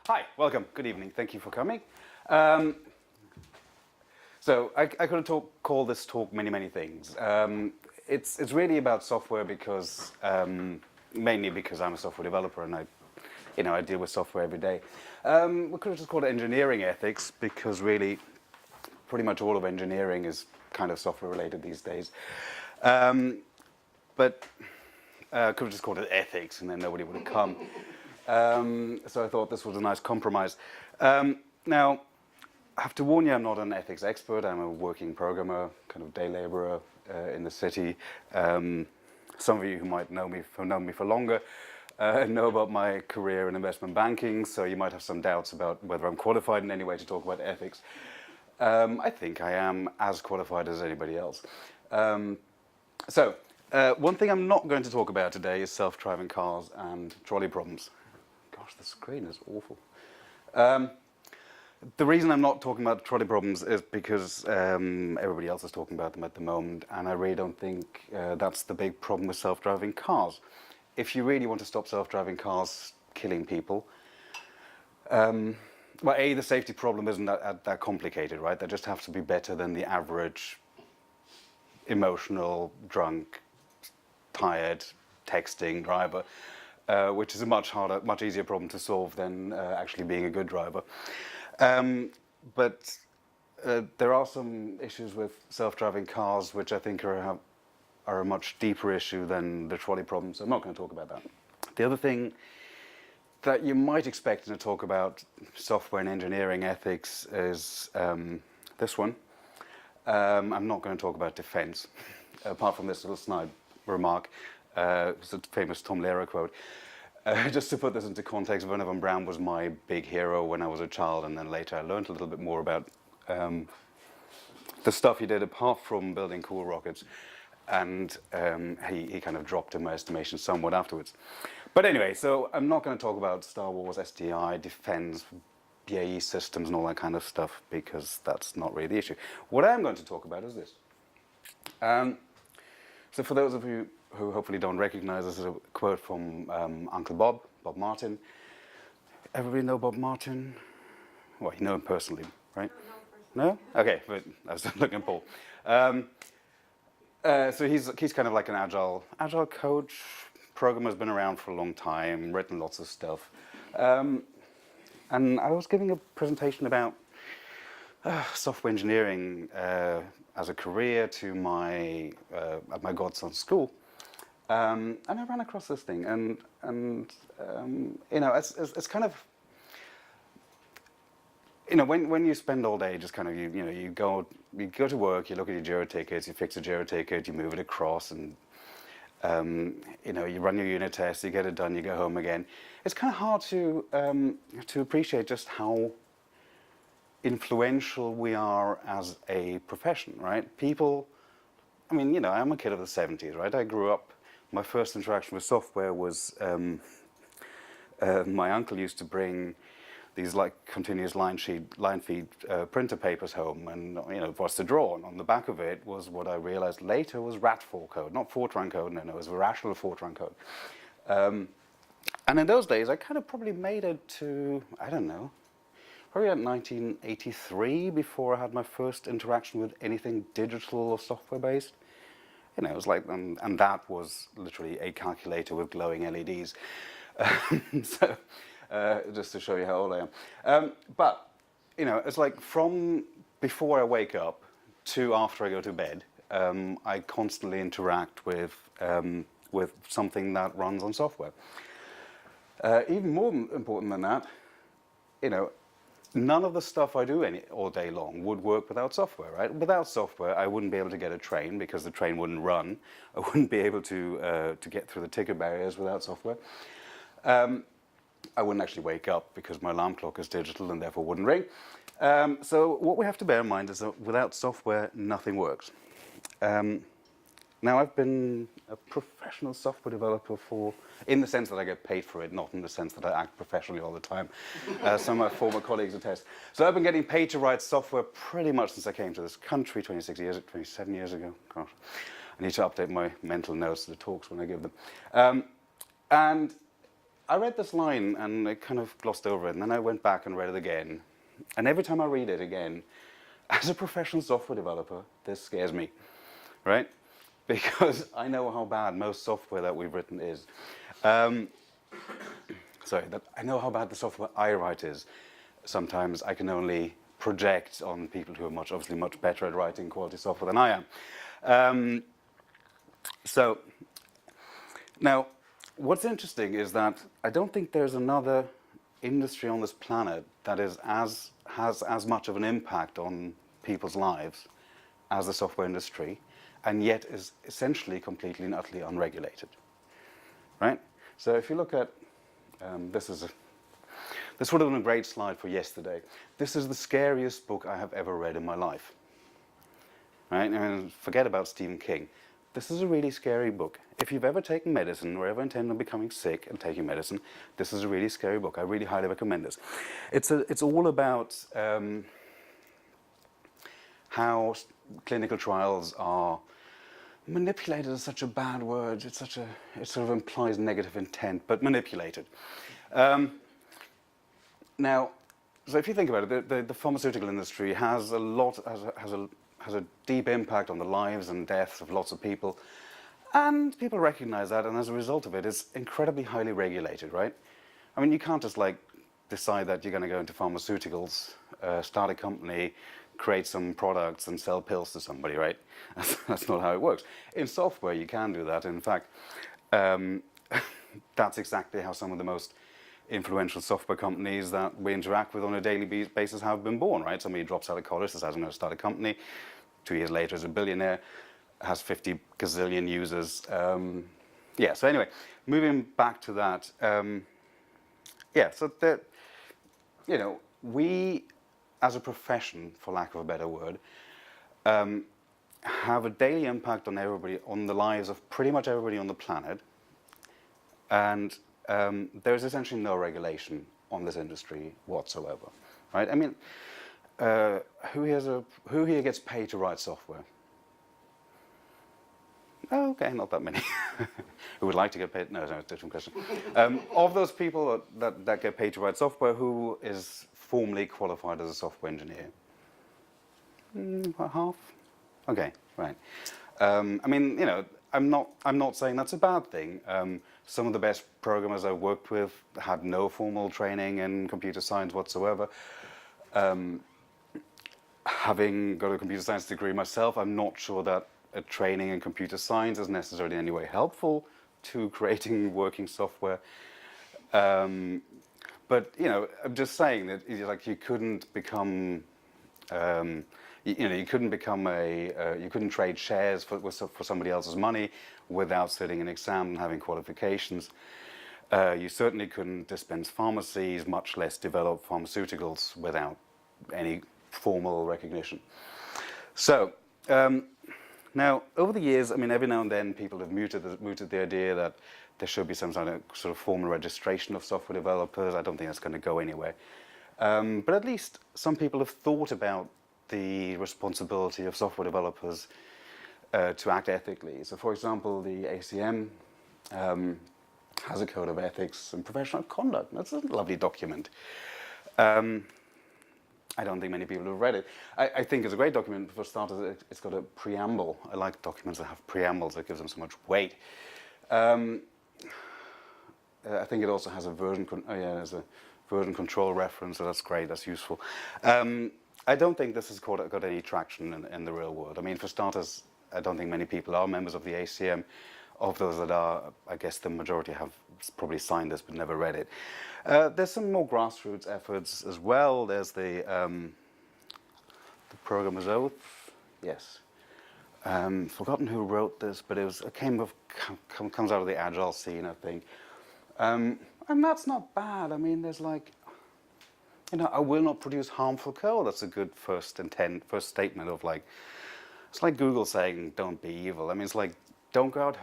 Hi, welcome, good evening, thank you for coming. So I could have called this talk many things. It's really about software because, mainly because I'm a software developer and I deal with software every day. We could have just called it engineering ethics because really pretty much all of engineering is kind of software related these days. But could have just called it ethics and then nobody would have come. So I thought this was a nice compromise. Now, I have to warn you, I'm not an ethics expert. I'm a working programmer, kind of day laborer in the city. Some of you who might know me for longer know about my career in investment banking, so you might have some doubts about whether I'm qualified in any way to talk about ethics. I think I am as qualified as anybody else. One thing I'm not going to talk about today is self-driving cars and trolley problems. Gosh, the screen is awful. The reason I'm not talking about trolley problems is because everybody else is talking about them at the moment, and I really don't think that's the big problem with self-driving cars. If you really want to stop self-driving cars killing people, well, A, the safety problem isn't that complicated, right? They just have to be better than the average emotional, drunk, tired, texting driver, which is a much easier problem to solve than actually being a good driver. But there are some issues with self-driving cars which I think are a much deeper issue than the trolley problem, so I'm not going to talk about that. The other thing that you might expect to talk about software and engineering ethics is this one. I'm not going to talk about defense, apart from this little snide remark. It's a famous Tom Lehrer quote. Just to put this into context, Werner von Braun was my big hero when I was a child, and then later I learned a little bit more about the stuff he did apart from building cool rockets, and he kind of dropped in my estimation somewhat afterwards. But anyway, so I'm not going to talk about Star Wars, SDI, defense, BAE systems and all that kind of stuff, because that's not really the issue. What I am going to talk about is this. So for those of you who hopefully don't recognize, this is a quote from Uncle Bob Martin. Everybody know Bob Martin? Well, you know him personally, right? No? Okay, but I was looking at Paul. So he's kind of like an agile coach. Programmer's been around for a long time, written lots of stuff. And I was giving a presentation about software engineering as a career to at my godson's school. And I ran across this thing, and you know, it's kind of, you know, when you spend all day just kind of, you go to work, you look at your Jira tickets, you fix a Jira ticket, you move it across, and you know, you run your unit tests, you get it done, you go home again. It's kind of hard to appreciate just how influential we are as a profession, right? People, I mean, you know, I'm a kid of the 70s, right? I grew up, my first interaction with software was my uncle used to bring these like continuous line feed printer papers home, and you know, for us to draw, and on the back of it was what I realized later was RAT4 code, not Fortran code, no, it was rational Fortran code. And in those days, I kind of probably made it to, I don't know, probably at 1983 before I had my first interaction with anything digital or software based. You know, it was like, and that was literally a calculator with glowing LEDs. So, just to show you how old I am. But, you know, it's like from before I wake up to after I go to bed, I constantly interact with something that runs on software. Even more important than that, you know, none of the stuff I do all day long would work without software, right? Without software, I wouldn't be able to get a train because the train wouldn't run. I wouldn't be able to get through the ticket barriers without software. I wouldn't actually wake up because my alarm clock is digital and therefore wouldn't ring. So what we have to bear in mind is that without software, nothing works. Now, I've been a professional software developer in the sense that I get paid for it, not in the sense that I act professionally all the time. Some of my former colleagues attest. So I've been getting paid to write software pretty much since I came to this country 27 years ago. Gosh, I need to update my mental notes to the talks when I give them. And I read this line and I kind of glossed over it, and then I went back and read it again. And every time I read it again, as a professional software developer, this scares me, right? Because I know how bad most software that we've written is. I know how bad the software I write is. Sometimes I can only project on people who are obviously much better at writing quality software than I am. So now, what's interesting is that I don't think there's another industry on this planet that has as much of an impact on people's lives as the software industry, and yet is essentially completely and utterly unregulated, right? So if you look at, this would have been a great slide for yesterday. This is the scariest book I have ever read in my life, right? I mean, forget about Stephen King. This is a really scary book. If you've ever taken medicine or ever intend on becoming sick and taking medicine, this is a really scary book. I really highly recommend this. It's all about how clinical trials are manipulated is such a bad word. It sort of implies negative intent, but manipulated. Now, so if you think about it, the pharmaceutical industry has a deep impact on the lives and deaths of lots of people, and people recognize that, and as a result of it, it's incredibly highly regulated, right? I mean, you can't just like decide that you're going to go into pharmaceuticals, start a company, create some products and sell pills to somebody, right? That's not how it works. In software, you can do that. In fact, that's exactly how some of the most influential software companies that we interact with on a daily basis have been born, right? Somebody drops out of college, decides I'm going to start a company. 2 years later is a billionaire, has 50 gazillion users. So anyway, moving back to that. We, as a profession, for lack of a better word, have a daily impact on everybody, on the lives of pretty much everybody on the planet. And there's essentially no regulation on this industry whatsoever, right? I mean, who here gets paid to write software? Oh, okay, not that many. Who would like to get paid? No, it's a different question. Of those people that get paid to write software, who is formally qualified as a software engineer? About half? Okay, right. I mean, I'm not saying that's a bad thing. Some of the best programmers I've worked with had no formal training in computer science whatsoever. Having got a computer science degree myself, I'm not sure that a training in computer science is necessarily in any way helpful to creating working software. But I'm just saying that you couldn't become, you couldn't trade shares for somebody else's money without sitting an exam and having qualifications. You certainly couldn't dispense pharmacies, much less develop pharmaceuticals without any formal recognition. So now, over the years, I mean, every now and then people have mooted the idea that there should be some sort of formal registration of software developers. I don't think that's going to go anywhere. But at least some people have thought about the responsibility of software developers to act ethically. So, for example, the ACM has a code of ethics and professional conduct. That's a lovely document. I don't think many people have read it. I think it's a great document. For starters, it's got a preamble. I like documents that have preambles. That gives them so much weight. I think it also has a there's a version control reference, so that's great. That's useful. I don't think this has got any traction in the real world. I mean, for starters, I don't think many people are members of the ACM. Of those that are, I guess the majority have probably signed this but never read it. There's some more grassroots efforts as well. There's the Programmer's Oath. Yes. Forgotten who wrote this, but it comes out of the agile scene, I think. And that's not bad. I mean, there's I will not produce harmful code. That's a good first statement of it's like Google saying, "Don't be evil." I mean, it's like, don't go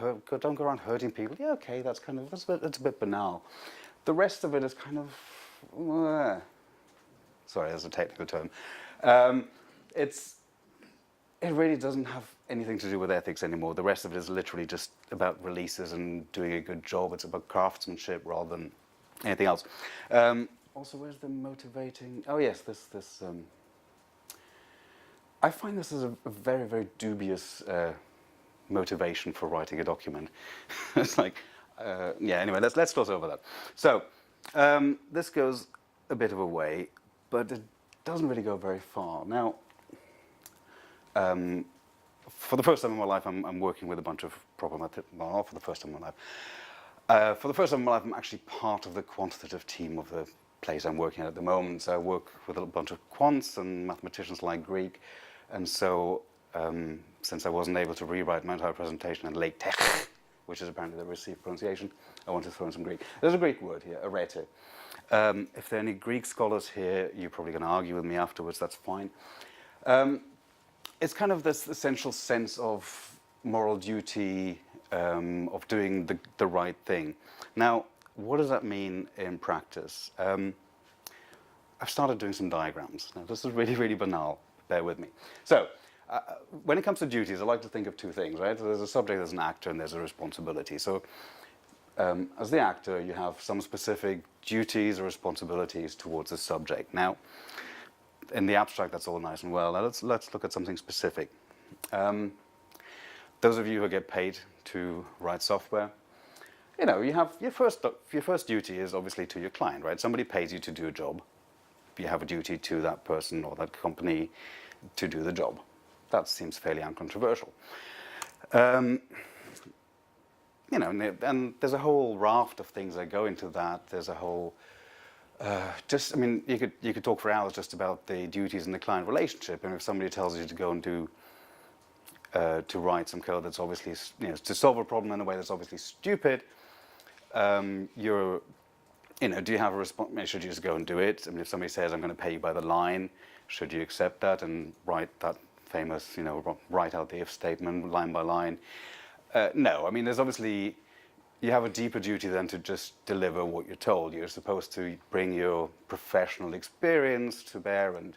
around hurting people. Yeah, okay, that's a bit banal. The rest of it is kind of, sorry, that's a technical term. It really doesn't have anything to do with ethics anymore. The rest of it is literally just about releases and doing a good job. It's about craftsmanship rather than Anything else? Also, where's the motivating? Oh yes, this. I find this is a very, very dubious motivation for writing a document. It's like, yeah. Anyway, let's gloss over that. So this goes a bit of a way, but it doesn't really go very far. Now, for the first time in my life, I'm working with a bunch of problematic. Well, not for the first time in my life. For the first time in my life, I'm actually part of the quantitative team of the place I'm working at the moment. So I work with a bunch of quants and mathematicians like Greek. And so, since I wasn't able to rewrite my entire presentation in LaTeX, which is apparently the received pronunciation, I want to throw in some Greek. There's a Greek word here, arete. If there are any Greek scholars here, you're probably going to argue with me afterwards, that's fine. It's kind of this essential sense of moral duty, of doing the right thing. Now, what does that mean in practice? I've started doing some diagrams. Now, this is really, really banal. Bear with me. So, when it comes to duties, I like to think of two things, right? So there's a subject, there's an actor, and there's a responsibility. So, as the actor, you have some specific duties or responsibilities towards the subject. Now, in the abstract, that's all nice and well. Now, let's look at something specific. Those of you who get paid to write software, you know, you have your first duty is obviously to your client, right? Somebody pays you to do a job. You have a duty to that person or that company to do the job. That seems fairly uncontroversial. You know, and there's a whole raft of things that go into that. There's a whole, I mean, you could talk for hours just about the duties in the client relationship. And if somebody tells you to go and do, to write some code that's obviously, you know, to solve a problem in a way that's obviously stupid, you know, do you have a response? Should you just go and do it? I mean, if somebody says, I'm going to pay you by the line, should you accept that and write that famous, you know, write out the if statement line by line? No, I mean, there's obviously, you have a deeper duty than to just deliver what you're told. You're supposed to bring your professional experience to bear and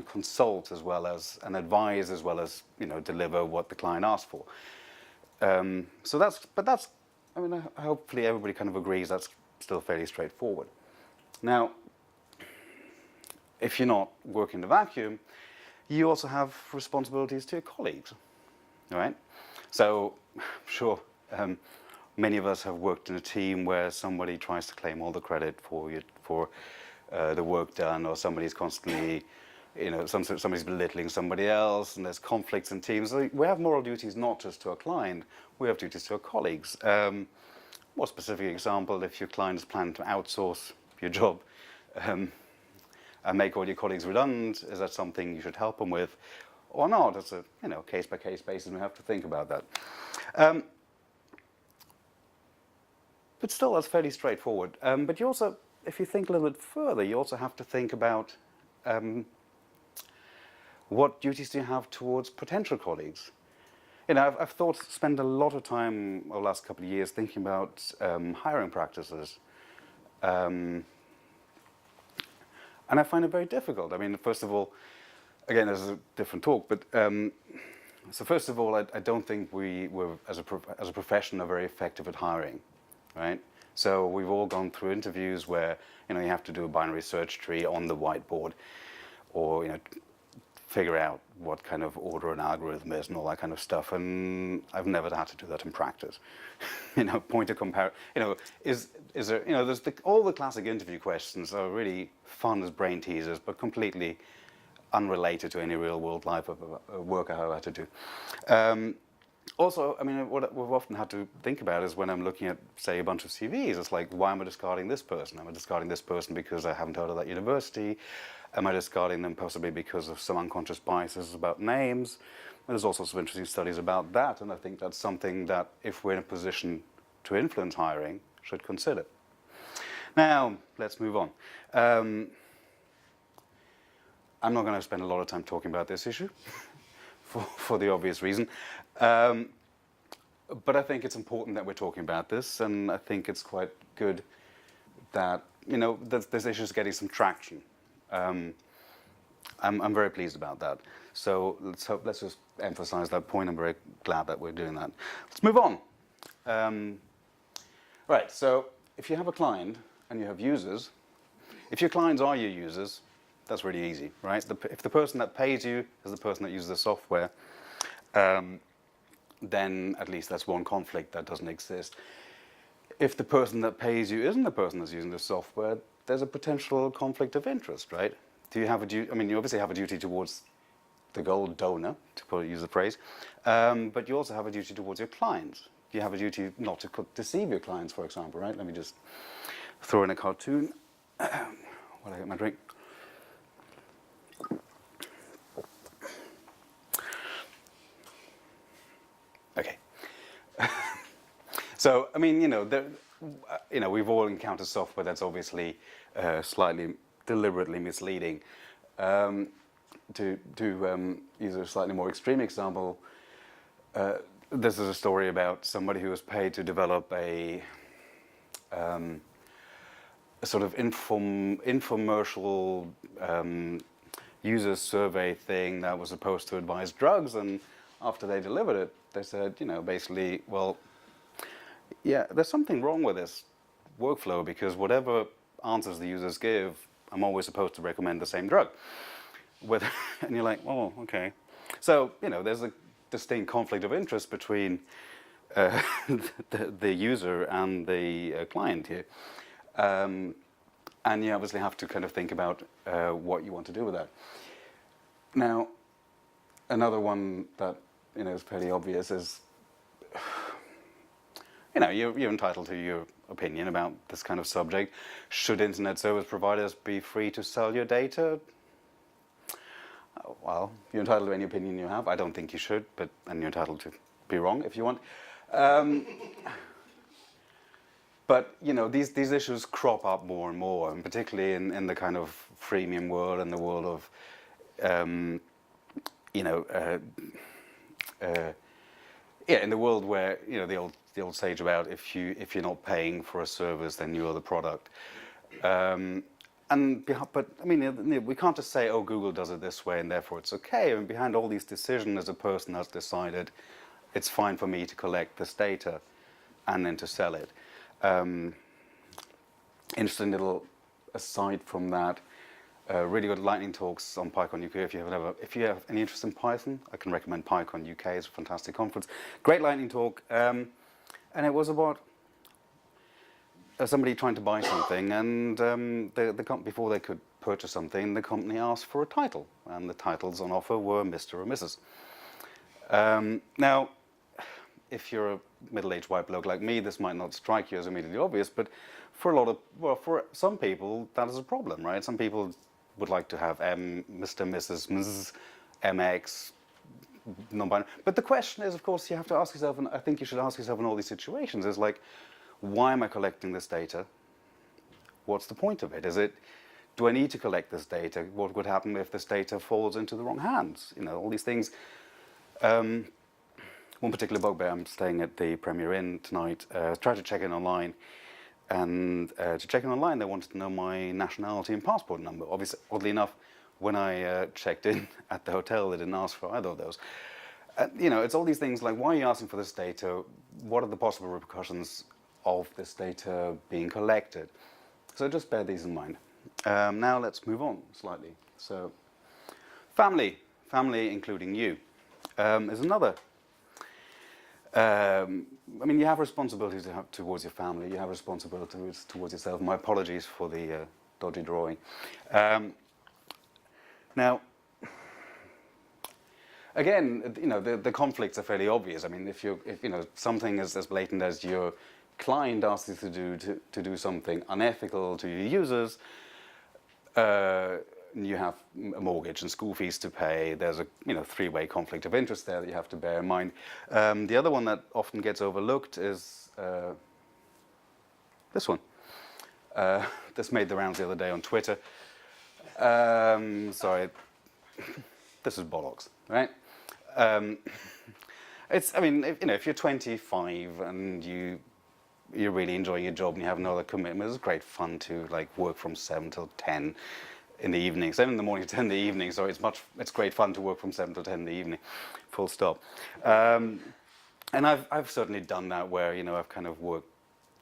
consult as well as, and advise as well as, you know, deliver what the client asks for. So that's, I mean, hopefully everybody kind of agrees that's still fairly straightforward. Now, if you're not working in a vacuum, you also have responsibilities to your colleagues, all right? So, I'm sure many of us have worked in a team where somebody tries to claim all the credit for the work done, or somebody's constantly, you know, somebody's belittling somebody else, and there's conflicts in teams. So we have moral duties not just to our client, we have duties to our colleagues. More specific example, if your client is planning to outsource your job and make all your colleagues redundant, is that something you should help them with or not? It's a, you know, case-by-case basis, and we have to think about that. But still, that's fairly straightforward. But you also, if you think a little bit further, you also have to think about what duties do you have towards potential colleagues? You know, I've spent a lot of time over the last couple of years thinking about hiring practices. And I find it very difficult. I mean, first of all, again, this is a different talk, but so first of all, I don't think we're, as a profession, are very effective at hiring, right? So we've all gone through interviews where, you know, you have to do a binary search tree on the whiteboard, or, you know, figure out what kind of order an algorithm is and all that kind of stuff, and I've never had to do that in practice. You know, point of comparison, you know, is there, you know, there's all the classic interview questions are really fun as brain teasers, but completely unrelated to any real world life of work I had to do. Also, I mean, what we've often had to think about is when I'm looking at, say, a bunch of CVs, it's like, why am I discarding this person? Am I discarding this person because I haven't heard of that university? Am I discarding them possibly because of some unconscious biases about names? There's all sorts of interesting studies about that, and I think that's something that, if we're in a position to influence hiring, should consider. Now, let's move on. I'm not going to spend a lot of time talking about this issue, for the obvious reason. But I think it's important that we're talking about this, and I think it's quite good that, you know, this issue is getting some traction. I'm very pleased about that. So let's just emphasize that point. I'm very glad that we're doing that. Let's move on. Right, so if you have a client and you have users, if your clients are your users, that's really easy, right? If the person that pays you is the person that uses the software, then at least that's one conflict that doesn't exist. If the person that pays you isn't the person that's using the software, there's a potential conflict of interest, right? Do you have a duty? I mean, you obviously have a duty towards the goal donor, to use the phrase, but you also have a duty towards your clients. You have a duty not to deceive your clients, for example, right? Let me just throw in a cartoon while I get my drink. Okay. So, I mean, we've all encountered software that's obviously slightly deliberately misleading. To use a slightly more extreme example, this is a story about somebody who was paid to develop a sort of infomercial user survey thing that was supposed to advise drugs, and after they delivered it, they said, basically, well, yeah, there's something wrong with this workflow because whatever answers the users give, I'm always supposed to recommend the same drug. And you're like, oh, okay. So, there's a distinct conflict of interest between the user and the client here. And you obviously have to kind of think about what you want to do with that. Now, another one that, is pretty obvious is, you're entitled to your opinion about this kind of subject. Should internet service providers be free to sell your data? Well, you're entitled to any opinion you have. I don't think you should, and you're entitled to be wrong if you want. But, these issues crop up more and more, and particularly in the kind of freemium world and the world of, in the world where, the old sage about if you're not paying for a service, then you're the product. But I mean, we can't just say, oh, Google does it this way and therefore it's okay. I mean, behind all these decisions, there's a person that's decided it's fine for me to collect this data and then to sell it. Interesting little aside from that, really good lightning talks on PyCon UK. If you have any interest in Python, I can recommend PyCon UK. It's a fantastic conference. Great lightning talk, and it was about somebody trying to buy something, and before they could purchase something, the company asked for a title, and the titles on offer were Mr. or Mrs. Now, if you're a middle-aged white bloke like me, this might not strike you as immediately obvious, but for some people, that is a problem, right? Some people would like to have Mr., Mrs., Ms., MX, non-binary. But the question is, of course, you have to ask yourself, and I think you should ask yourself in all these situations, is like, why am I collecting this data? What's the point of it? Do I need to collect this data? What would happen if this data falls into the wrong hands? All these things. One particular bugbear, I'm staying at the Premier Inn tonight, tried to check in online, and to check in online, they wanted to know my nationality and passport number. Obviously, oddly enough, when I checked in at the hotel, they didn't ask for either of those. It's all these things like, why are you asking for this data? What are the possible repercussions of this data being collected? So just bear these in mind. Now let's move on slightly. So family including you, is another. You have responsibilities towards your family. You have responsibilities towards yourself. My apologies for the dodgy drawing. Now, again, the conflicts are fairly obvious. I mean, if something as blatant as your client asks you to do something unethical to your users, you have a mortgage and school fees to pay. There's a three-way conflict of interest there that you have to bear in mind. The other one that often gets overlooked is this one. This made the rounds the other day on Twitter. Sorry, this is bollocks, right? If you're 25 and you're really enjoying your job and you have no other commitment, it's great fun to work from 7 till 10 in the evening. 7 in the morning to 10 in the evening. So it's great fun to work from 7 till 10 in the evening. Full stop. And I've certainly done that where I've kind of worked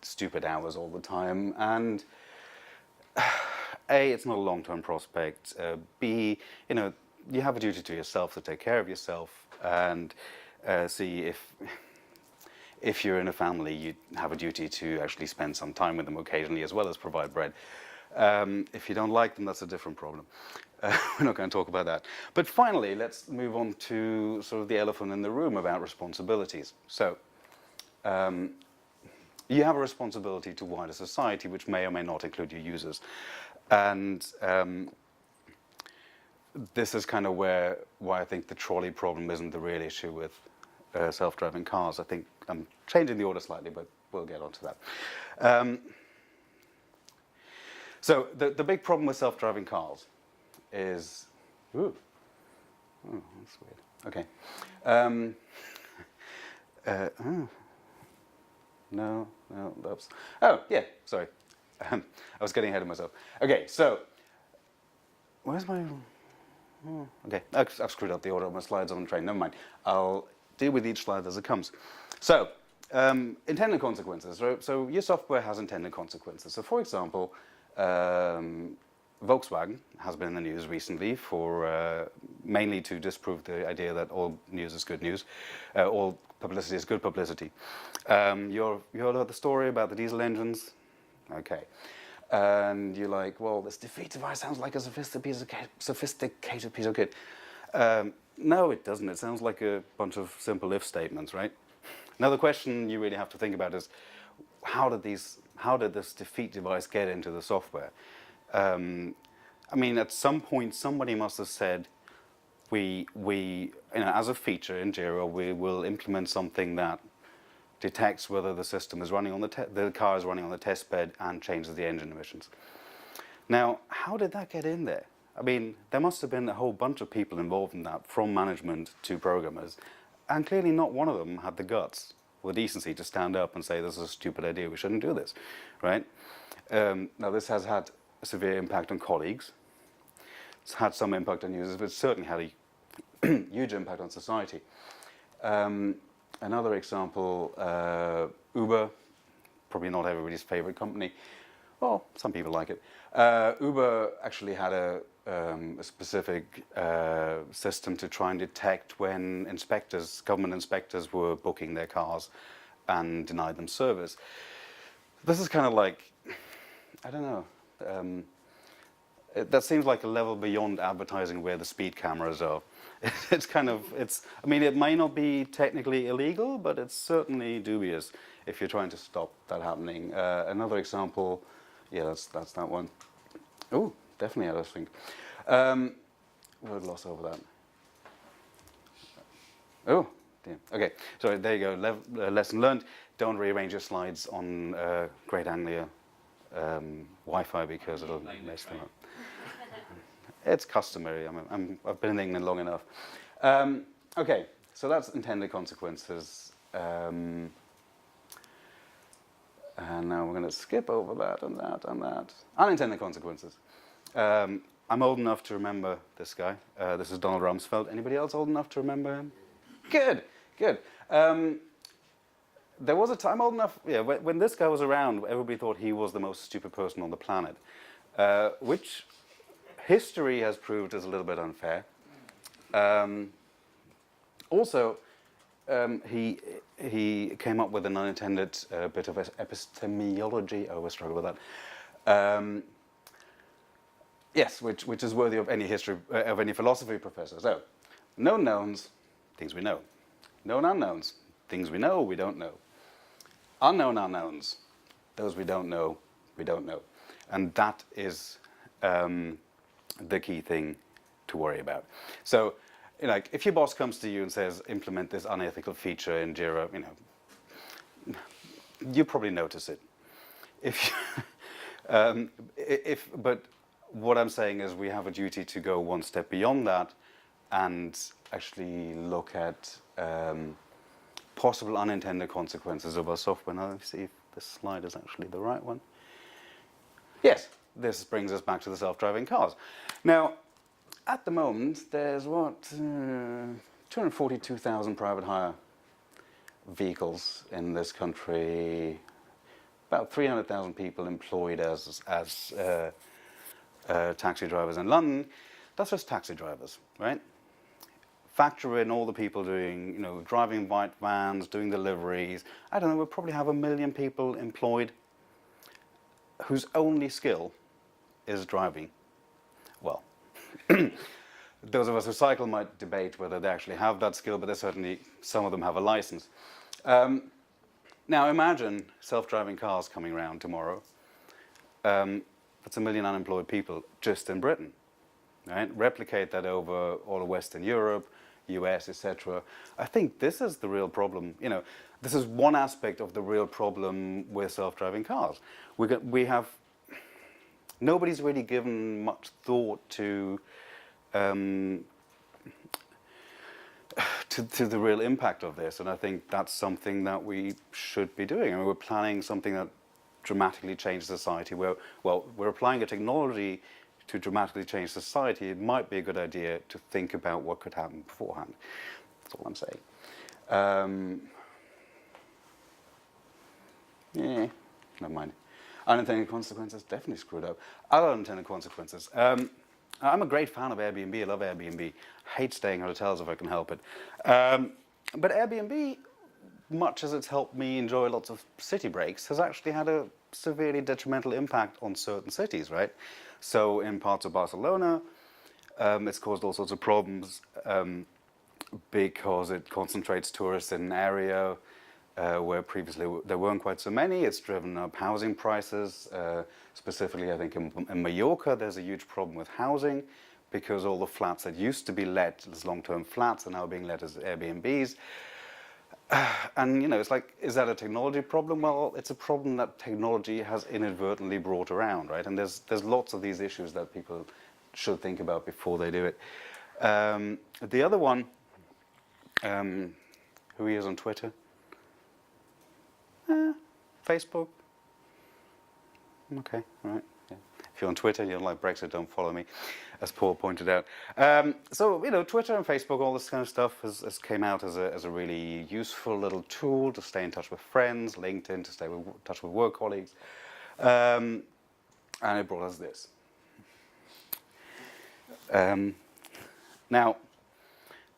stupid hours all the time, and A, it's not a long-term prospect. B, you have a duty to yourself to take care of yourself, and C, if you're in a family, you have a duty to actually spend some time with them occasionally as well as provide bread. If you don't like them, that's a different problem. We're not going to talk about that. But finally, let's move on to sort of the elephant in the room about responsibilities. So, you have a responsibility to wider society, which may or may not include your users. And this is kind of why I think the trolley problem isn't the real issue with self-driving cars. I think I'm changing the order slightly, but we'll get onto that. So the big problem with self-driving cars is, ooh, oh, that's weird. Okay. No, that's, oh, yeah, sorry. I was getting ahead of myself. Okay, so, where's my, oh, okay, I've screwed up the order of my slides on the train, never mind. I'll deal with each slide as it comes. So, intended consequences. So your software has intended consequences. So for example, Volkswagen has been in the news recently for mainly to disprove the idea that all news is good news, all publicity is good publicity. You heard about the story about the diesel engines? Okay. And you're like, well, this defeat device sounds like a sophisticated piece of kit. No, it doesn't. It sounds like a bunch of simple if statements, right? Now the question you really have to think about is, how did this defeat device get into the software? I mean, at some point, somebody must have said, as a feature in Jira, we will implement something that detects whether the system is running on the car is running on the test bed and changes the engine emissions. Now, how did that get in there? I mean, there must have been a whole bunch of people involved in that, from management to programmers, and clearly not one of them had the guts or the decency to stand up and say, this is a stupid idea, we shouldn't do this, right? Now, this has had a severe impact on colleagues. It's had some impact on users, but it's certainly had a huge impact on society. Another example, Uber, probably not everybody's favorite company. Well, some people like it. Uber actually had a specific system to try and detect when government inspectors were booking their cars and denied them service. This is kind of like, I don't know, that seems like a level beyond advertising where the speed cameras are. I mean, it may not be technically illegal, but it's certainly dubious if you're trying to stop that happening. Another example, yeah, that's that one. Oh, definitely had a think. Word loss over that. Oh, damn. Okay, so there you go. Lesson learned. Don't rearrange your slides on Great Anglia Wi-Fi because it'll mess them up. It's customary. I've been in England long enough. Okay, so that's intended consequences. And now we're going to skip over that and that and that. Unintended consequences. I'm old enough to remember this guy. This is Donald Rumsfeld. Anybody else old enough to remember him? Good, good. There was a time old enough, yeah, when this guy was around, everybody thought he was the most stupid person on the planet, which history has proved is a little bit unfair. Also, he came up with an unintended bit of epistemology. Oh, I struggle with that. Yes, which is worthy of any history of any philosophy professor. So, known knowns, things we know. Known unknowns, things we know, we don't know. Unknown unknowns, those we don't know, we don't know. And that is the key thing to worry about. So, like, if your boss comes to you and says, implement this unethical feature in Jira, you probably notice it. But what I'm saying is we have a duty to go one step beyond that and actually look at possible unintended consequences of our software. Now, let me see if this slide is actually the right one. Yes, this brings us back to the self-driving cars. Now, at the moment, there's 242,000 private hire vehicles in this country. about 300,000 people employed as taxi drivers in London. That's just taxi drivers, right? Factor in all the people doing, driving white vans, doing deliveries. I don't know, we'll probably have 1 million people employed whose only skill is driving. Well, those of us who cycle might debate whether they actually have that skill, but certainly, some of them have a license. Now imagine self-driving cars coming around tomorrow. That's 1 million unemployed people just in Britain. Right? Replicate that over all of Western Europe, US, etc. I think this is the real problem. This is one aspect of the real problem with self-driving cars. Nobody's really given much thought to the real impact of this, and I think that's something that we should be doing. I mean, we're planning something that dramatically changes society. We're applying a technology to dramatically change society. It might be a good idea to think about what could happen beforehand. That's all I'm saying. Yeah, never mind. Unintended consequences, definitely screwed up. Other unintended consequences. I'm a great fan of Airbnb. I love Airbnb. I hate staying in hotels if I can help it. But Airbnb, much as it's helped me enjoy lots of city breaks, has actually had a severely detrimental impact on certain cities, right? So in parts of Barcelona, it's caused all sorts of problems because it concentrates tourists in an area where previously there weren't quite so many. It's driven up housing prices. Specifically, I think in Mallorca, there's a huge problem with housing because all the flats that used to be let as long-term flats are now being let as Airbnbs. And, it's like, is that a technology problem? Well, it's a problem that technology has inadvertently brought around, right? And there's lots of these issues that people should think about before they do it. The other one, who he is on Twitter? Facebook. Okay, all right. Yeah. If you're on Twitter and you don't like Brexit, don't follow me, as Paul pointed out. So, Twitter and Facebook, all this kind of stuff has came out as a really useful little tool to stay in touch with friends, LinkedIn to stay in touch with work colleagues. And it brought us this. Now,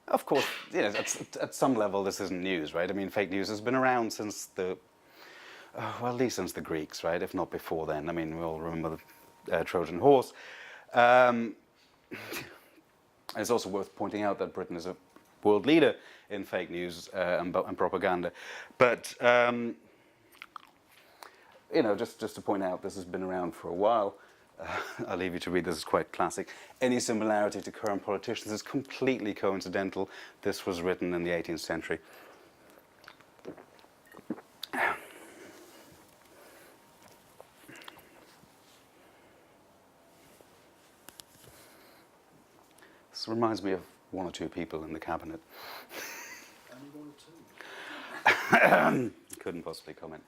of course, at some level this isn't news, right? I mean, fake news has been around since at least since the Greeks, right? If not before then. I mean, we all remember the Trojan horse. It's also worth pointing out that Britain is a world leader in fake news and propaganda. But, just to point out, this has been around for a while. I'll leave you to read, this is quite classic. Any similarity to current politicians is completely coincidental. This was written in the 18th century. This reminds me of one or two people in the cabinet. Only one or two? Couldn't possibly comment.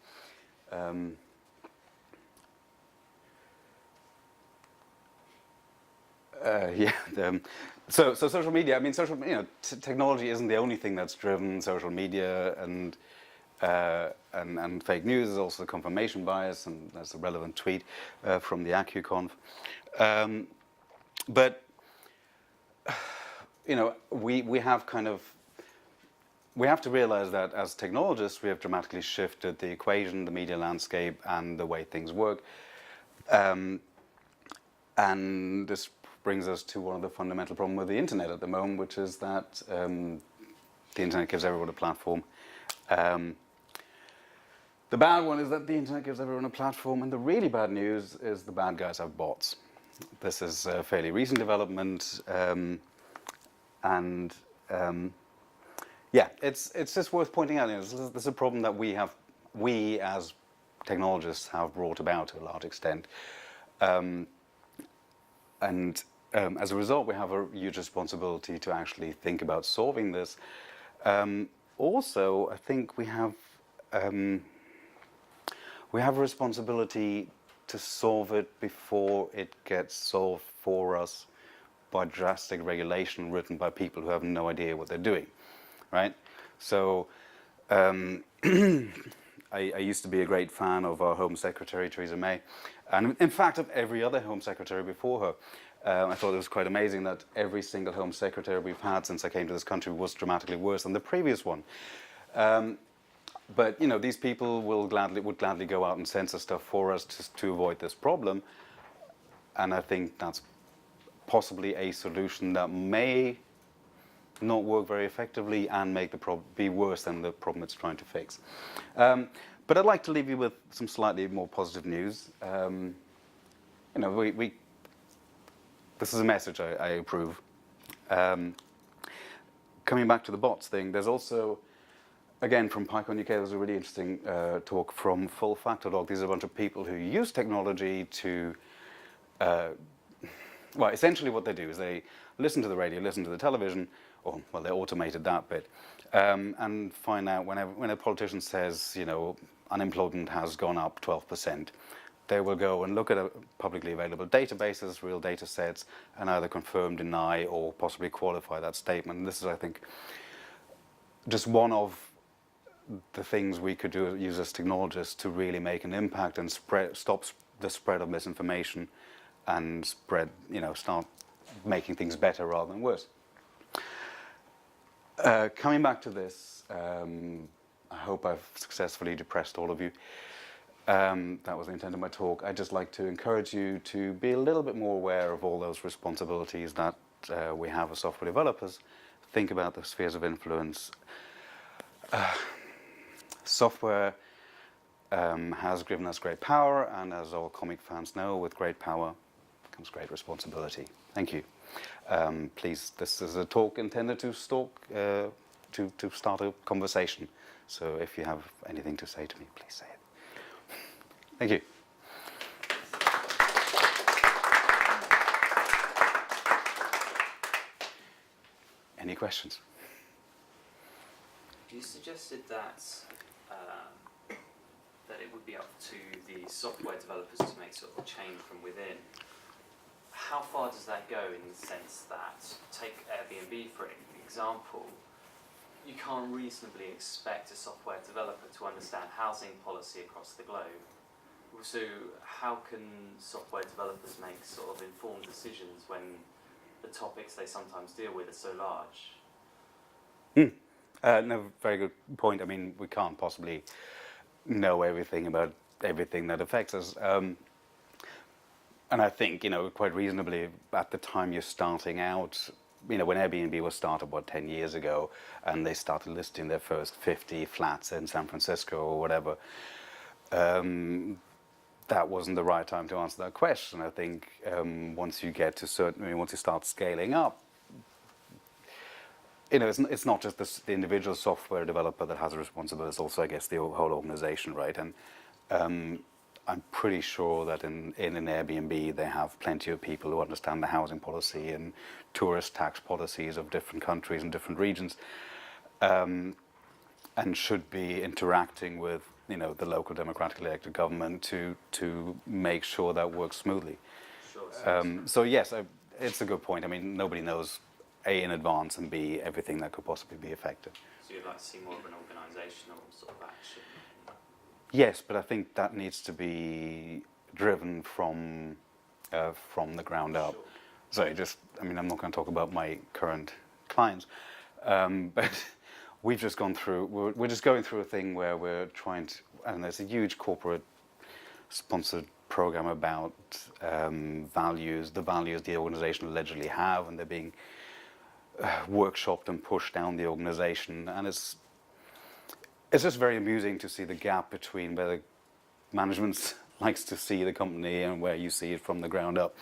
So social media. I mean, technology isn't the only thing that's driven social media and fake news. There's also the confirmation bias, and there's a relevant tweet from the AccuConf. But we have to realize that as technologists, we have dramatically shifted the equation, the media landscape, and the way things work. And this brings us to one of the fundamental problems with the internet at the moment, which is that the internet gives everyone a platform. The bad one is that the internet gives everyone a platform, and the really bad news is the bad guys have bots. This is a fairly recent development, it's just worth pointing out. This is a problem that we as technologists have brought about to a large extent, as a result, we have a huge responsibility to actually think about solving this. Also, I think we have a responsibility to solve it before it gets solved for us by drastic regulation written by people who have no idea what they're doing, right? So, I used to be a great fan of our Home Secretary, Theresa May, and in fact of every other Home Secretary before her. I thought it was quite amazing that every single Home Secretary we've had since I came to this country was dramatically worse than the previous one. But you know, these people would gladly go out and censor stuff for us to avoid this problem, and I think that's possibly a solution that may not work very effectively and make the problem be worse than the problem it's trying to fix. But I'd like to leave you with some slightly more positive news. You know, this is a message I approve. Coming back to the bots thing, there's also, again, from PyCon UK, there's a really interesting talk from Full Factor Log. These are a bunch of people who use technology to, well, essentially what they do is they listen to the radio, listen to the television, or, well, they automated that bit, and find out when a politician says, you know, unemployment has gone up 12%, they will go and look at publicly available databases, real data sets, and either confirm, deny, or possibly qualify that statement. And this is, I think, just one of the things we could do use as technologists to really make an impact and stop the spread of misinformation and start making things better rather than worse. Coming back to this, I hope I've successfully depressed all of you. That was the intent of my talk. I'd just like to encourage you to be a little bit more aware of all those responsibilities that we have as software developers. Think about the spheres of influence. Software has given us great power, and as all comic fans know, with great power comes great responsibility. Thank you. Please, this is a talk intended to start a conversation. So if you have anything to say to me, please say it. Thank you. Any questions? You suggested that it would be up to the software developers to make sort of a change from within. How far does that go in the sense that, take Airbnb for example, you can't reasonably expect a software developer to understand housing policy across the globe. So how can software developers make sort of informed decisions when the topics they sometimes deal with are so large? No, very good point. I mean, we can't possibly know everything about everything that affects us. And I think, you know, quite reasonably, at the time you're starting out, you know, when Airbnb was started, 10 years ago, and they started listing their first 50 flats in San Francisco or whatever, that wasn't the right time to answer that question. I think once you get to once you start scaling up, you know, it's not just the individual software developer that has a responsibility, it's also, I guess, the whole organization, right? And I'm pretty sure that in an Airbnb they have plenty of people who understand the housing policy and tourist tax policies of different countries and different regions, and should be interacting with, you know, the local democratically elected government to make sure that works smoothly. Sure. So yes, it's a good point. I mean, nobody knows A, in advance, and B, everything that could possibly be affected. So you'd like to see more of an organisational sort of action? Yes, but I think that needs to be driven from the ground up. Sure. So I mean, I'm not going to talk about my current clients, but we've just gone through, we're just going through a thing where we're trying to, and there's a huge corporate sponsored program about the values the organization allegedly have, and they're being workshopped and pushed down the organization, and it's just very amusing to see the gap between where the management likes to see the company and where you see it from the ground up.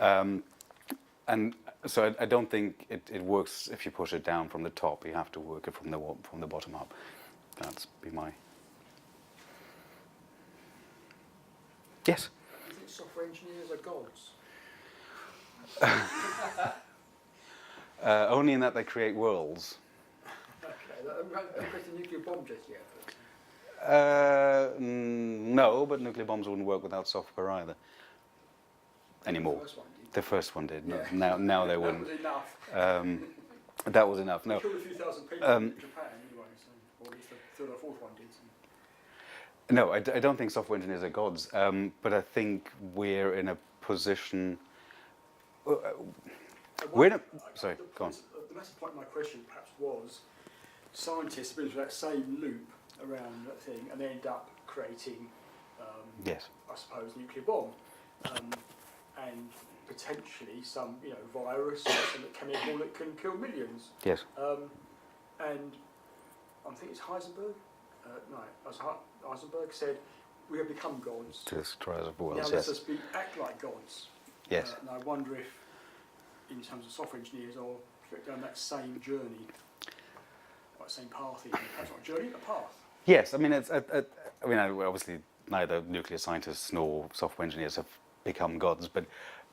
And so I don't think it works if you push it down from the top. You have to work it from the bottom up. That's be my... Yes? Do you think software engineers are gods? Only in that they create worlds. Okay, I haven't pressed a nuclear bomb just yet. No, but nuclear bombs wouldn't work without software either. Anymore. The first one did. The first one did. Yeah. Now they wouldn't. That was enough. That was enough. No. It killed a few thousand people in Japan anyway, so, or at least the third or fourth one did. So. No, I don't think software engineers are gods, but I think we're in a position. We're in a, sorry, go on. The massive point of my question perhaps was, scientists have been through that same loop around that thing and they end up creating, Yes. I suppose, a nuclear bomb, and potentially some, virus or some chemical that can kill millions. Yes. And I think it's Heisenberg. Heisenberg said, "We have become gods. To destroy us of Now worlds. let Yes. us act like gods." Yes. And I wonder if, in terms of software engineers, or going that same journey, like same path, even. Perhaps not a journey, a path. Yes. I mean, obviously neither nuclear scientists nor software engineers have become gods, but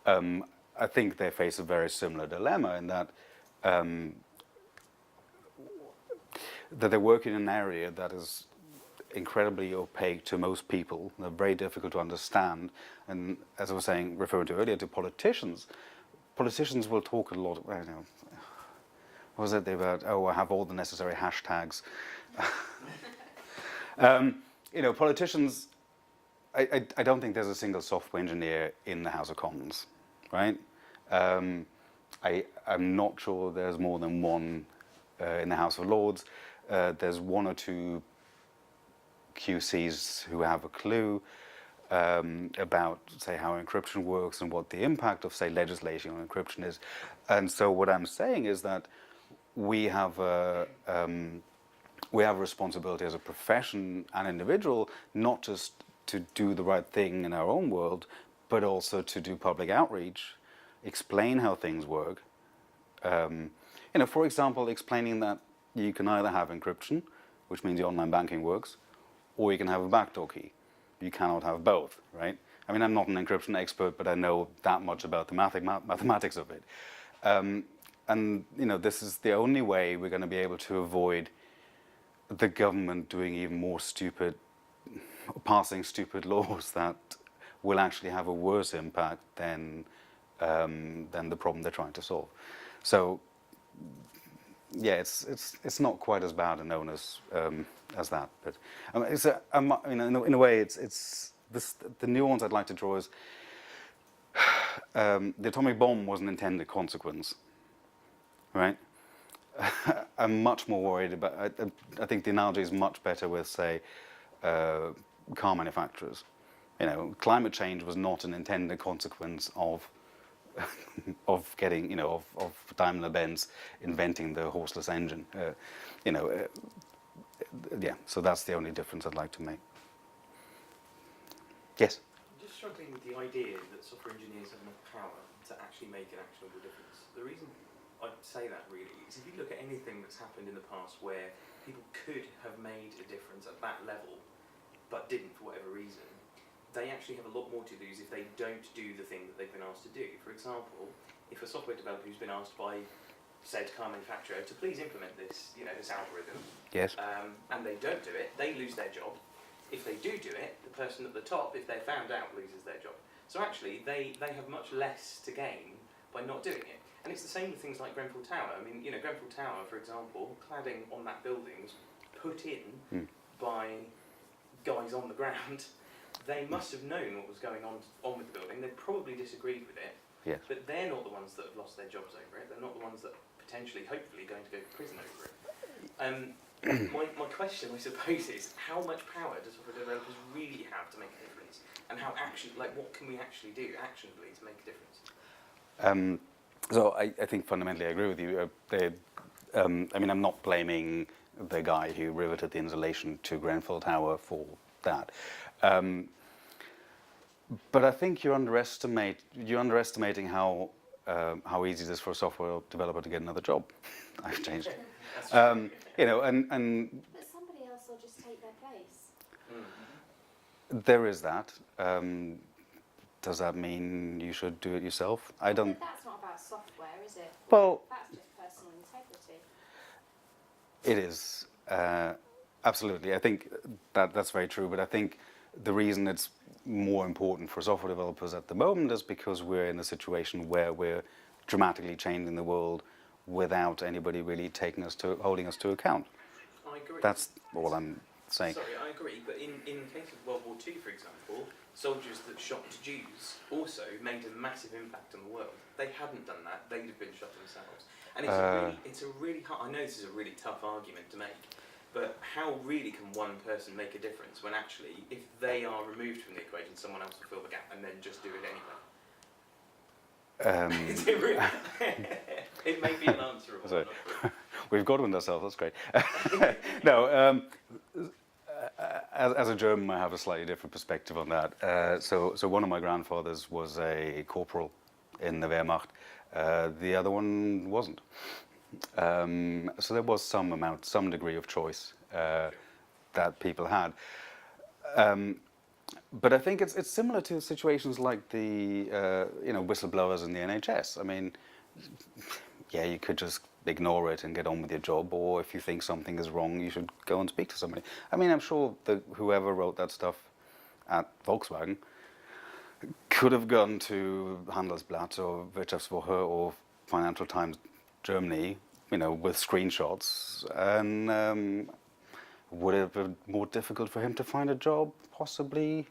I think they face a very similar dilemma in that that they work in an area that is incredibly opaque to most people. They're very difficult to understand. And as I was saying, referring to earlier, to politicians will talk a lot. What was it about? Oh, I have all the necessary hashtags. Politicians. I don't think there's a single software engineer in the House of Commons, right? I'm not sure there's more than one in the House of Lords. There's one or two QCs who have a clue about, say, how encryption works and what the impact of, say, legislation on encryption is. And so what I'm saying is that we have a responsibility as a profession and individual, not just to do the right thing in our own world, but also to do public outreach, explain how things work. For example, explaining that you can either have encryption, which means your online banking works, or you can have a backdoor key. You cannot have both, right? I mean, I'm not an encryption expert, but I know that much about the mathematics of it. This is the only way we're going to be able to avoid the government doing even more passing stupid laws that will actually have a worse impact than the problem they're trying to solve. So, yeah, it's not quite as bad a known as that, but in a way, it's this. The nuance I'd like to draw is the atomic bomb was an intended consequence, right? I'm much more worried about. I think the analogy is much better with, say, car manufacturers. Climate change was not an intended consequence of getting, of Daimler-Benz inventing the horseless engine. So that's the only difference I'd like to make. Yes? I'm just struggling with the idea that software engineers have enough power to actually make an actionable difference. The reason I say that really is if you look at anything that's happened in the past where people could have made a difference at that level but didn't for whatever reason, they actually have a lot more to lose if they don't do the thing that they've been asked to do. For example, if a software developer who's been asked by said car manufacturer to please implement this, this algorithm, Yes. And they don't do it, they lose their job. If they do it, the person at the top, if they're found out, loses their job. So actually, they have much less to gain by not doing it. And it's the same with things like Grenfell Tower. I mean, Grenfell Tower, for example, cladding on that building was put in by guys on the ground. They must have known what was going on with the building. They probably disagreed with it. Yes. But they're not the ones that have lost their jobs over it. They're not the ones that potentially, hopefully, going to go to prison over it. My question, I suppose, is how much power do software developers really have to make a difference? And what can we actually do actionably to make a difference? So I think fundamentally I agree with you. I'm not blaming the guy who riveted the insulation to Grenfell Tower for that. But I think you're underestimating how easy it is for a software developer to get another job. I've changed. And But somebody else will just take their place. there is that. Does that mean you should do it yourself? I don't. But that's not about software, is it? Well, That's just personal integrity. it is absolutely. I think that's very true. But I think the reason it's more important for software developers at the moment is because we're in a situation where we're dramatically changing the world without anybody really holding us to account. I agree. That's all I'm saying. Sorry, I agree, but in the case of World War II, for example, soldiers that shot Jews also made a massive impact on the world. They hadn't done that, they'd have been shot themselves. And it's a really hard, I know this is a really tough argument to make, but how really can one person make a difference when actually, if they are removed from the equation, someone else will fill the gap and then just do it anyway? Is it really? It may be unanswerable. Sorry. We've got one ourselves, that's great. No, as a German, I have a slightly different perspective on that. So one of my grandfathers was a corporal in the Wehrmacht. The other one wasn't. So there was some degree of choice that people had. But I think it's similar to situations like the whistleblowers in the NHS. I mean, yeah, you could just ignore it and get on with your job, or if you think something is wrong, you should go and speak to somebody. I mean, I'm sure that whoever wrote that stuff at Volkswagen could have gone to Handelsblatt or Wirtschaftswoche or Financial Times Germany, with screenshots, and would it have been more difficult for him to find a job? Possibly.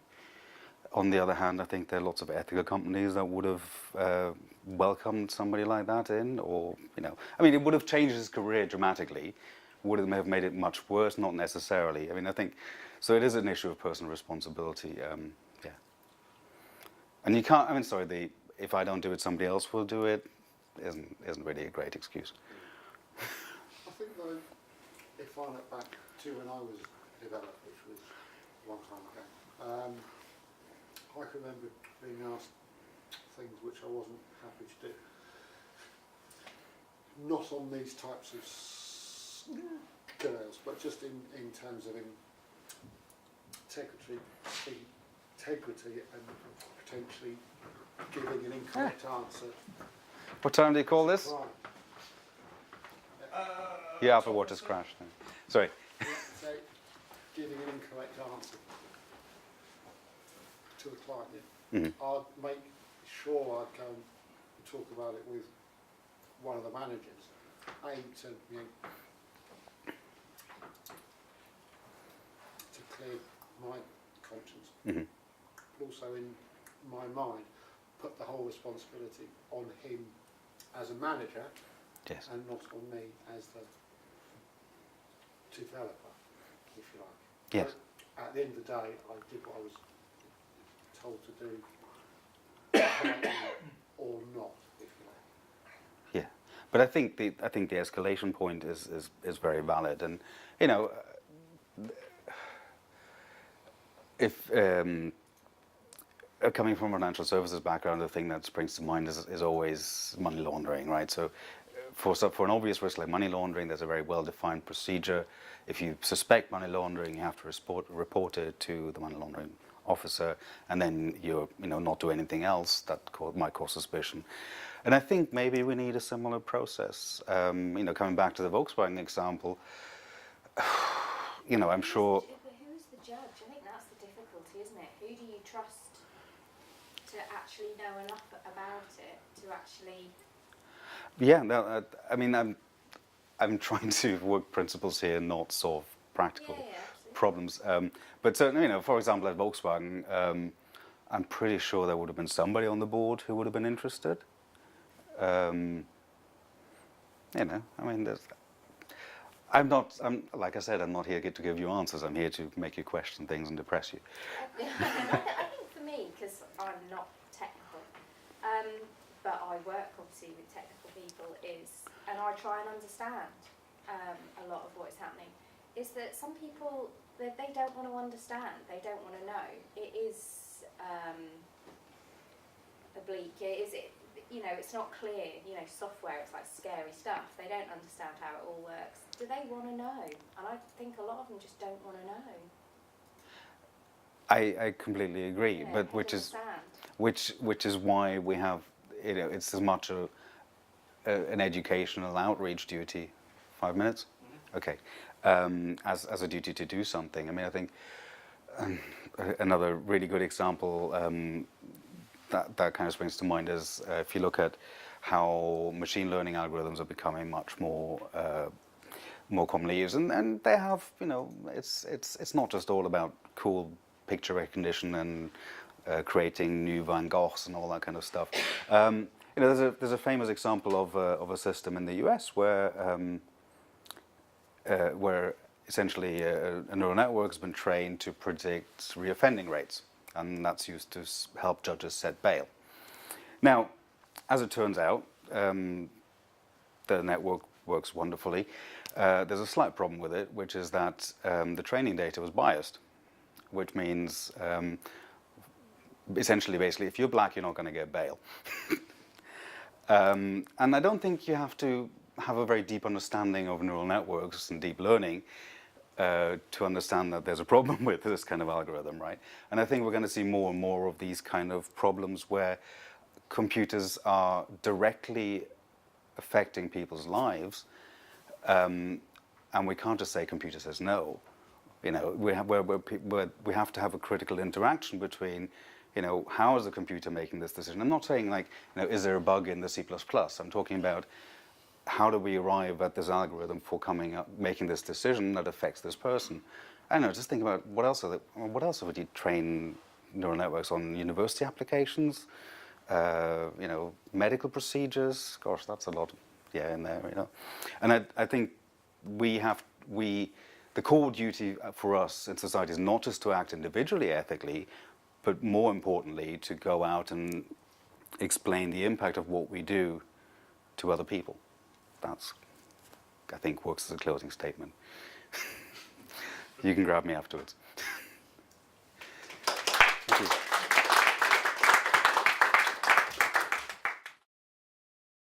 On the other hand, I think there are lots of ethical companies that would have welcomed somebody like that in, or, I mean, it would have changed his career dramatically. Would it have made it much worse? Not necessarily. I mean, I think, so it is an issue of personal responsibility, yeah. And you can't, I mean, sorry, if I don't do it, somebody else will do it, isn't really a great excuse. I think though, if I look back to when I was developed, which was a long time ago, I can remember being asked things which I wasn't happy to do. Not on these types of scales, but just in terms of integrity and potentially giving an incorrect answer. What time do you call this? Right. Yeah, Apple Watch has crashed. Sorry. So, giving an incorrect answer to a client, I'd make sure I'd go and talk about it with one of the managers, to clear my conscience, but also in my mind put the whole responsibility on him as a manager, Yes. and not on me as the developer, if you like. Yes. But at the end of the day, I did what I was told to do, or not, if you like. Yeah, but I think the escalation point is very valid, and if coming from a financial services background, the thing that springs to mind is always money laundering, right? So for an obvious risk like money laundering, there's a very well-defined procedure. If you suspect money laundering, you have to report it to the money laundering officer, and then you're not do anything else that might cause suspicion. And I think maybe we need a similar process. Coming back to the Volkswagen example, I'm sure. But who's the judge? I think that's the difficulty, isn't it? Who do you trust to actually know enough about it to actually? Yeah, no, I mean, I'm trying to work principles here, not solve practical problems. But certainly, for example, at Volkswagen, I'm pretty sure there would have been somebody on the board who would have been interested. I mean, like I said, I'm not here to give you answers. I'm here to make you question things and depress you. I think for me, because I'm not technical, but I work obviously with technical people, and I try and understand a lot of what is happening, is that some people, they don't want to understand, they don't want to know. It is oblique, it's not clear, software, it's like scary stuff. They don't understand how it all works. Do they want to know? And I think a lot of them just don't want to know. I completely agree, Yeah, but which is why we have, it's as much an educational outreach duty. 5 minutes? Okay. As a duty to do something. I mean, I think another really good example that kind of springs to mind is if you look at how machine learning algorithms are becoming much more more commonly used, and they have, you know, it's not just all about cool picture recognition and creating new Van Goghs and all that kind of stuff. You know, there's a famous example of a system in the US where essentially a neural network has been trained to predict reoffending rates, and that's used to help judges set bail. Now, as it turns out, the network works wonderfully. There's a slight problem with it, which is that the training data was biased, which means essentially, basically, if you're black, you're not going to get bail. And I don't think you have to have a very deep understanding of neural networks and deep learning to understand that there's a problem with this kind of algorithm, right? And I think we're going to see more and more of these kind of problems where computers are directly affecting people's lives, and we can't just say computer says no. You know, we have to have a critical interaction between, you know, how is the computer making this decision? I'm not saying like, you know, is there a bug in the C++? I'm talking about how do we arrive at this algorithm for making this decision that affects this person? I don't know, just think about what else would you train neural networks on? University applications, you know, medical procedures. Gosh, that's a lot, yeah, in there, you know. And I think the core duty for us in society is not just to act individually ethically, but more importantly, to go out and explain the impact of what we do to other people. That's, I think, works as a closing statement. You can grab me afterwards. Thank you.